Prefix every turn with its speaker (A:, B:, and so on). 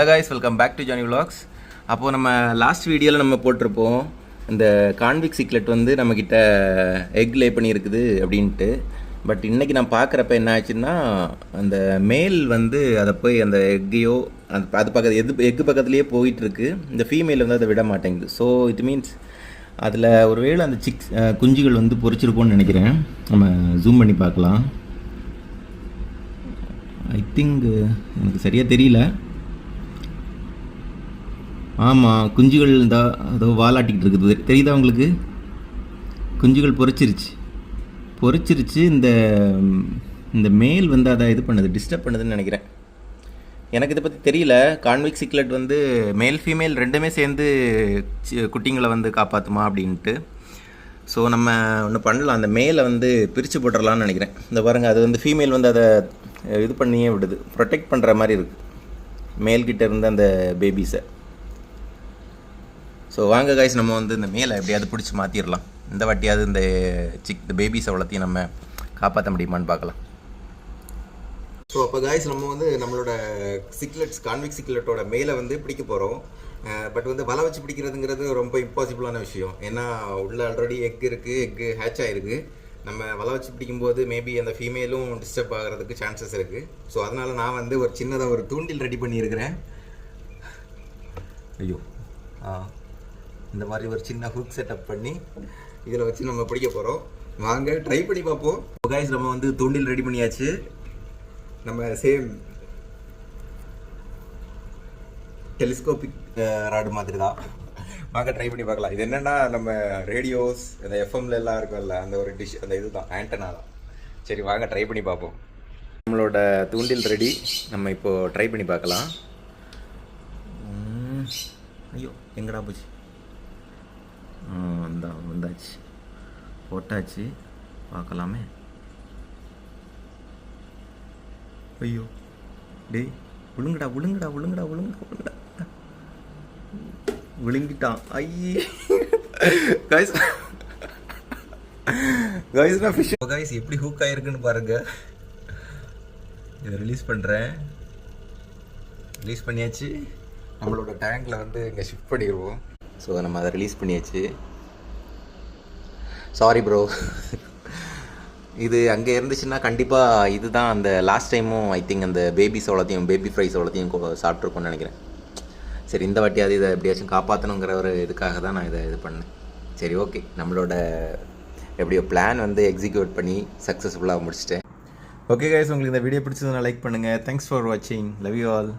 A: Hello guys, welcome back to Johnny vlogs. அப்போது நம்ம last வீடியோவில் நம்ம போட்டிருப்போம் இந்த கான்விக் சிக்லெட் வந்து நம்மக்கிட்ட எக் லே பண்ணியிருக்குது அப்படின்ட்டு. பட் இன்றைக்கி நான் பார்க்குறப்ப என்ன ஆச்சுன்னா, அந்த மேல் வந்து அதை போய் அந்த எக்கையோ அது பக்கத்து எக்கு பக்கத்துலேயே போயிட்டுருக்கு. இந்த ஃபீமேல் வந்து அதை விட மாட்டேங்குது. ஸோ இட் மீன்ஸ் அதில் ஒருவேளை அந்த குஞ்சுகள் வந்து பொரிச்சிருக்கோன்னு நினைக்கிறேன். நம்ம ஜூம் பண்ணி பார்க்கலாம். ஐ திங்க் எனக்கு சரியாக தெரியல. ஆமாம், குஞ்சுகள் தான் அதோ வாலாட்டிக்கிட்டு இருக்குது. தெரியுதா உங்களுக்கு? குஞ்சுகள் பொரிச்சிருச்சு. இந்த மேல் வந்து அதை இது பண்ணுது, டிஸ்டர்ப் பண்ணுதுன்னு நினைக்கிறேன். எனக்கு இதை பற்றி தெரியல. கான்விக் சிக்லெட் வந்து மேல் ஃபீமேல் ரெண்டுமே சேர்ந்து குட்டிங்களை வந்து காப்பாற்றுமா அப்படின்ட்டு. ஸோ நம்ம ஒன்று பண்ணலாம், அந்த மேலை வந்து பிரித்து போட்டுடலான்னு நினைக்கிறேன். இந்த பாருங்கள், அது வந்து ஃபீமேல் வந்து அதை இது பண்ணியே விடுது, ப்ரொடெக்ட் பண்ணுற மாதிரி இருக்குது மேல்கிட்ட இருந்து அந்த பேபிஸை. ஸோ வாங்க காய்ஸ், நம்ம வந்து இந்த மேலே எப்படியாவது பிடிச்சி மாற்றிடலாம். இந்த வாட்டியாவது இந்த பேபிஸை வளர்த்தி நம்ம காப்பாற்ற முடியுமான்னு பார்க்கலாம். ஸோ அப்போ காய்ஸ், நம்ம வந்து நம்மளோட கான்விக் சிக்லெட்டோட மேலே வந்து பிடிக்க போகிறோம். பட் வந்து வலை வச்சு பிடிக்கிறதுங்கிறது ரொம்ப இம்பாசிபிளான விஷயம். ஏன்னா உள்ள ஆல்ரெடி எக் இருக்குது, எக்கு ஹேட்ச் ஆகிருக்கு. நம்ம வலை வச்சு பிடிக்கும்போது மேபி அந்த ஃபீமேலும் டிஸ்டர்ப் ஆகிறதுக்கு சான்சஸ் இருக்குது. ஸோ அதனால் நான் வந்து ஒரு சின்னதாக ஒரு தூண்டில் ரெடி பண்ணியிருக்கிறேன். ஐயோ, இந்த மாதிரி ஒரு சின்ன ஹுக் செட்டப் பண்ணி இதில் வச்சு நம்ம பிடிக்க போகிறோம். வாங்க ட்ரை பண்ணி பார்ப்போம். காய்ஸ், நம்ம வந்து தூண்டில் ரெடி பண்ணியாச்சு. நம்ம சேம் டெலிஸ்கோபிக் ராடு மாதிரி தான். வாங்க ட்ரை பண்ணி பார்க்கலாம். இது என்னென்னா, நம்ம ரேடியோஸ் இந்த எஃப்எம்ல எல்லாம் இருக்கும்ல, அந்த ஒரு டிஷ், அந்த இது தான், ஆண்டனா தான். சரி வாங்க ட்ரை பண்ணி பார்ப்போம். நம்மளோட தூண்டில் ரெடி. நம்ம இப்போது ட்ரை பண்ணி பார்க்கலாம். ஐயோ, எங்கடா போச்சு? வந்தாச்சு, போட்டாச்சு. பார்க்கலாமே. ஐயோ டேய், விழுங்கடா. விழுங்கிட்டான். ஐயே காய்ஸ், நான் ஃபிஷ் காய்ஸ் எப்படி ஹூக் ஆகிருக்குன்னு பாருங்க. இதை ரிலீஸ் பண்ணியாச்சு. நம்மளோட டேங்கில் வந்து இங்கே ஷிஃப்ட் பண்ணிடுவோம். ஸோ நம்ம அதை ரிலீஸ் பண்ணியாச்சு. சாரி ப்ரோ, இது அங்கே இருந்துச்சுன்னா கண்டிப்பாக இதுதான் அந்த லாஸ்ட் டைமும் ஐ திங்க் அந்த பேபி ஃப்ரைஸ் அவ்வளோத்தையும் சாப்பிட்ருக்கோன்னு நினைக்கிறேன். சரி, இந்த வாட்டியாவது இதை எப்படியாச்சும் காப்பாற்றணுங்கிற ஒரு இதுக்காக தான் நான் இதை இது பண்ணேன். சரி ஓகே, நம்மளோட எப்படியோ பிளான் வந்து எக்ஸிக்யூட் பண்ணி சக்ஸஸ்ஃபுல்லாக முடிச்சிட்டேன். ஓகே கைஸ், உங்களுக்கு இந்த வீடியோ பிடிச்சதுன்னா லைக் பண்ணுங்கள். தேங்க்ஸ் ஃபார் வாட்சிங். Love you all.